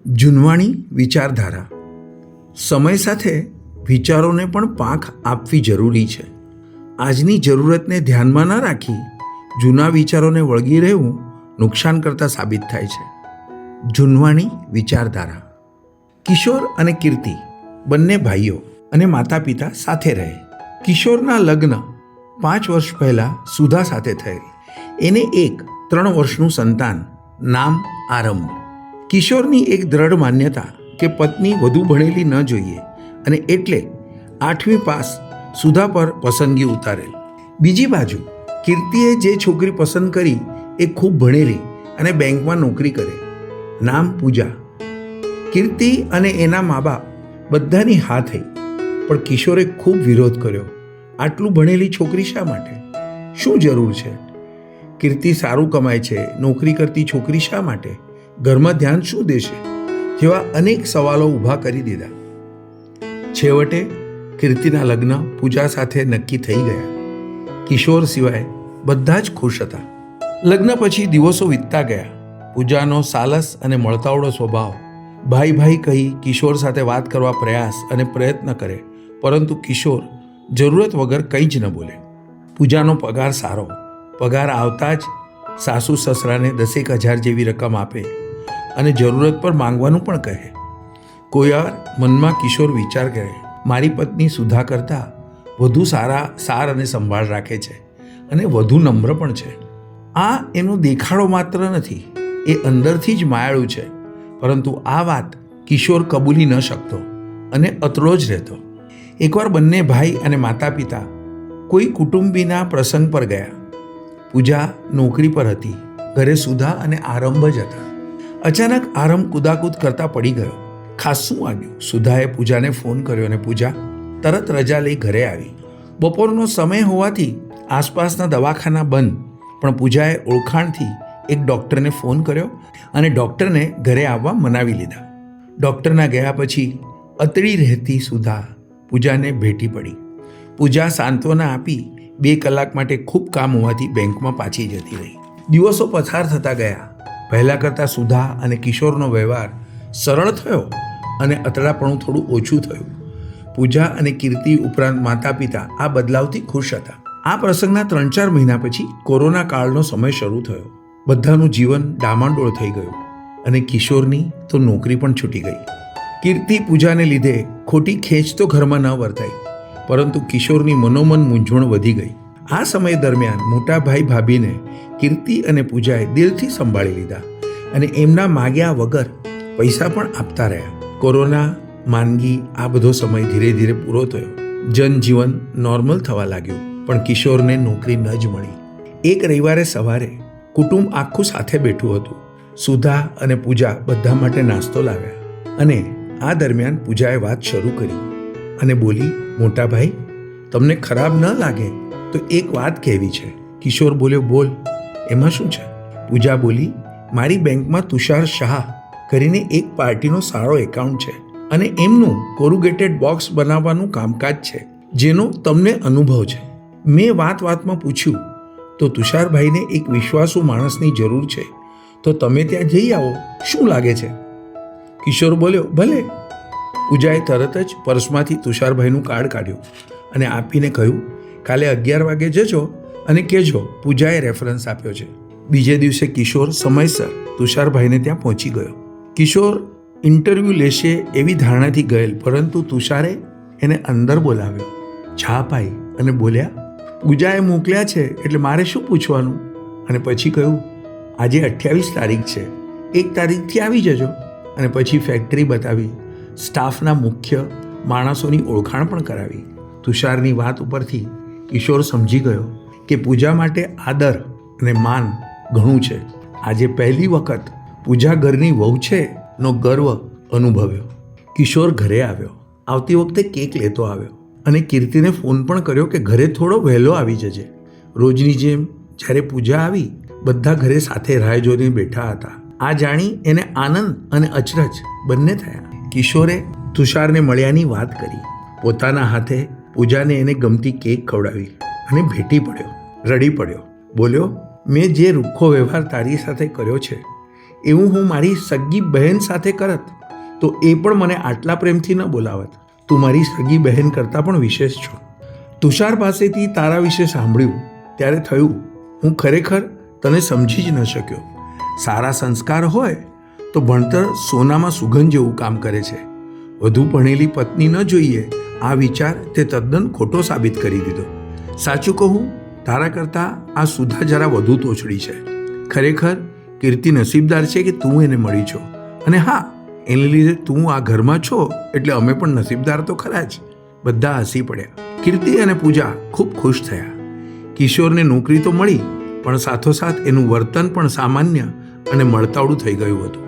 જૂનવાણી વિચારધારા. સમય સાથે વિચારોને પણ પાંખ આપવી જરૂરી છે. આજની જરૂરતને ધ્યાનમાં ન રાખી જૂના વિચારોને વળગી રહેવું નુકસાન કરતા સાબિત થાય છે. જૂનવાણી વિચારધારા. કિશોર અને કીર્તિ બંને ભાઈઓ અને માતા પિતા સાથે રહે. કિશોરના લગ્ન 5 વર્ષ પહેલાં સુધા સાથે થયેલ. એને એક 3 વર્ષનું સંતાન, નામ આરંભ. કિશોરની એક દ્રઢ માન્યતા કે પત્ની વધુ ભણેલી ન જોઈએ અને એટલે 8મી પાસ સુધા પર પસંદગી ઉતારેલ. બીજી બાજુ કીર્તિએ જે છોકરી પસંદ કરી એ ખૂબ ભણેલી અને બેંકમાં નોકરી કરે, નામ પૂજા. કીર્તિ અને એના મા બાપ બધાની હા થઈ, પણ કિશોરે ખૂબ વિરોધ કર્યો. આટલું ભણેલી છોકરી શા માટે? શું જરૂર છે? કીર્તિ સારું કમાય છે, નોકરી કરતી છોકરી શા માટે? ઘરમાં ધ્યાન શું દેશે? જેવા અનેક સવાલો ઊભા કરી દીધા. છેવટે કીર્તિના લગ્ન પૂજા સાથે નક્કી થઈ ગયા. કિશોર સિવાય બધા જ ખુશ હતા. લગ્ન પછી દિવસો વીતતા ગયા. પૂજાનો સાલસ અને મળતાવડો સ્વભાવ. ભાઈ ભાઈ કહી કિશોર સાથે વાત કરવા પ્રયાસ અને પ્રયત્ન કરે, પરંતુ કિશોર જરૂરત વગર કંઈ જ ન બોલે. પૂજાનો પગાર સારો. પગાર આવતા જ સાસુ સસરાને 10,000 જેવી રકમ આપે અને જરૂરત પર માંગવાનું પણ કહે. કોઈ વાર મનમાં કિશોર વિચાર કરે, મારી પત્ની સુધા કરતાં વધુ સાર અને સંભાળ રાખે છે અને વધુ નમ્ર પણ છે. આ એનો દેખાડો માત્ર નથી, એ અંદરથી જ માયાળું છે. પરંતુ આ વાત કિશોર કબૂલી ન શકતો અને અતડો જ રહેતો. એકવાર બંને ભાઈ અને માતા પિતા કોઈ કુટુંબીના પ્રસંગ પર ગયા. પૂજા નોકરી પર હતી, ઘરે સુધા અને આરંભ જ હતા. અચાનક આરંભ કૂદાકૂદ કરતા પડી ગયો. ખાસ્સું વાગ્યું. સુધાએ પૂજાને ફોન કર્યો અને પૂજા તરત રજા લઈ ઘરે આવી. બપોરનો સમય હોવાથી આસપાસના દવાખાના બંધ, પણ પૂજાએ ઓળખાણથી એક ડૉક્ટરને ફોન કર્યો અને ડૉક્ટરને ઘરે આવવા મનાવી લીધા. ડૉક્ટરના ગયા પછી અતડી રહેતી સુધા પૂજાને ભેટી પડી. પૂજા સાંત્વના આપી 2 કલાક માટે ખૂબ કામ હોવાથી બેંકમાં પાછી જતી રહી. દિવસો પસાર થતા ગયા. પહેલાં કરતાં સુધા અને કિશોરનો વ્યવહાર સરળ થયો અને અતડાપણું થોડું ઓછું થયું. પૂજા અને કીર્તિ ઉપરાંત માતા પિતા આ બદલાવથી ખુશ હતા. આ પ્રસંગના 3-4 મહિના પછી કોરોના કાળનો સમય શરૂ થયો. બધાનું જીવન ડામાડોળ થઈ ગયું અને કિશોરની તો નોકરી પણ છૂટી ગઈ. કીર્તિ પૂજાને લીધે ખોટી ખેંચ તો ઘરમાં ન વર્તાઈ, પરંતુ કિશોરની મનોમન મૂંઝવણ વધી ગઈ. આ સમય દરમિયાન મોટા ભાઈ ભાભીને કીર્તિ અને પૂજાએ દિલથી સંભાળી લીધા અને એમના માગ્યા વગર પૈસા પણ આપતા રહ્યા. કોરોના, માંદગી, આ બધો સમય ધીરે ધીરે પૂરો થયો. જનજીવન નોર્મલ થવા લાગ્યું, પણ કિશોરને નોકરી ન જ મળી. એક રવિવારે સવારે કુટુંબ આખું સાથે બેઠું હતું. સુધા અને પૂજા બધા માટે નાસ્તો લાવ્યા અને આ દરમિયાન પૂજાએ વાત શરૂ કરી અને બોલી, મોટા ભાઈ, તમને ખરાબ ન લાગે તો એક વાત કહેવી છે. કિશોર બોલ્યો, બોલ, એમાં શું છે? પૂજા બોલી, મારી બેંકમાં તુષાર શાહ કરીને એક પાર્ટીનો સારો એકાઉન્ટ છે અને એમનું કોરુગેટેડ બોક્સ બનાવવાનું કામકાજ છે, જેનો તમને અનુભવ છે. મેં વાતમાં પૂછ્યું તો તુષારભાઈને એક વિશ્વાસુ માણસની જરૂર છે, તો તમે ત્યાં જઈ આવો, શું લાગે છે? કિશોર બોલ્યો, ભલે. પૂજાએ તરત જ પર્સમાંથી તુષારભાઈનું કાર્ડ કાઢ્યું અને આપીને કહ્યું, કાલે 11 વાગે જજો અને કહેજો પૂજાએ રેફરન્સ આપ્યો છે. બીજે દિવસે કિશોર સમયસર તુષારભાઈને ત્યાં પહોંચી ગયો. કિશોર ઇન્ટરવ્યૂ લેશે એવી ધારણાથી ગયેલ, પરંતુ તુષારે એને અંદર બોલાવ્યો, ચા પાઈ અને બોલ્યા, પૂજાએ મોકલ્યા છે એટલે મારે શું પૂછવાનું? અને પછી કહ્યું, આજે 28 તારીખ છે, 1 તારીખથી આવી જજો. અને પછી ફેક્ટરી બતાવી, સ્ટાફના મુખ્ય માણસોની ઓળખાણ પણ કરાવી. તુષારની વાત ઉપરથી કિશોર સમજી ગયો કે પૂજા માટે આદર અને માન ઘણું છે. આજે પહેલી વખત પૂજા ઘરની વહુ છે નો ગર્વ અનુભવ્યો. કિશોર ઘરે આવ્યો. આવતી વખતે કેક લેતો આવ્યો અને કીર્તિને ફોન પણ કર્યો કે ઘરે થોડો વહેલો આવી જજે. રોજની જેમ જ્યારે પૂજા આવી, બધા ઘરે સાથે રાહ જોઈને બેઠા હતા. આ જાણી એને આનંદ અને અચરજ બંને થયા. કિશોરે તુષારને મળ્યાની વાત કરી. પોતાના હાથે પૂજાને એને ગમતી કેક ખવડાવી અને ભેટી પડ્યો. રડી પડ્યો. બોલ્યો, મેં જે રૂખો વ્યવહાર તારી સાથે કર્યો છે એવું હું મારી સગી બહેન સાથે કરત તો એ પણ મને આટલા પ્રેમથી ન બોલાવત. તું મારી સગી બહેન કરતાં પણ વિશેષ છો. તુષાર પાસેથી તારા વિશે સાંભળ્યું ત્યારે થયું હું ખરેખર તને સમજી જ ન શક્યો. સારા સંસ્કાર હોય તો ભણતર સોનામાં સુગંધ જેવું કામ કરે છે. વધુ ભણેલી પત્ની ન જોઈએ આ વિચાર તે તદ્દન ખોટો સાબિત કરી દીધો. સાચું કહું, તારા કરતાં આ સુધા જરા વધુ તોછડી છે. ખરેખર કીર્તિ નસીબદાર છે કે તું એને મળી છો. અને હા, એને લીધે તું આ ઘરમાં છો એટલે અમે પણ નસીબદાર તો ખરા જ. બધા હસી પડ્યા. કીર્તિ અને પૂજા ખૂબ ખુશ થયા. કિશોરને નોકરી તો મળી પણ સાથોસાથ એનું વર્તન પણ સામાન્ય અને મળતાવડું થઈ ગયું હતું.